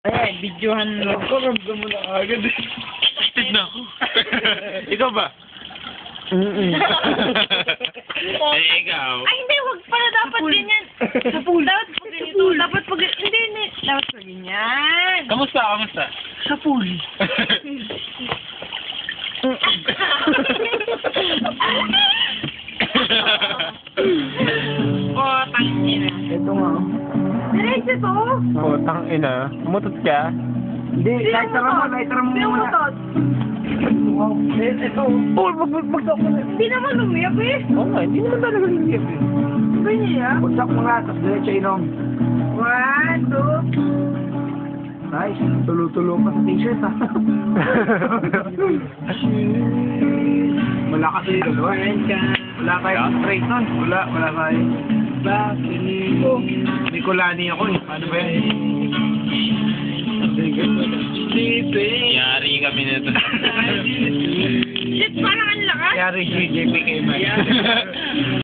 Ayan, videohan mo. Alam ko, ramdam mo na agad. Excited na ako. Ikaw ba? Ikaw. Ay, hindi, wag pala dapat ganyan. Sa pool. Dapat pag ganito. Dapat pag hindi, hindi. Dapat pag ganyan. Kamusta? Kamusta? Sa pool. Oh, tangin na. Ito nga. Diretso to. Oh, tang ina. Umutot ka? Hindi, lighter mo Hindi mo muna. to. Ito. Oh, bagsak mo na. Hindi naman lumiyak eh. Oo nga, hindi naman talaga liliyak eh. Ganyan. Bagsak mo nga, tapos diretso inom. 1, 2. Nice. Tulo-tulo pa sa t-shirt, ha? Wala kasi yung dalawa. Wala tayong straight nun. Wala tayo. Nicolani ako eh. Paano ba yan? Yari kami nito. Shit, parang ang lakas. Yari si JPK man.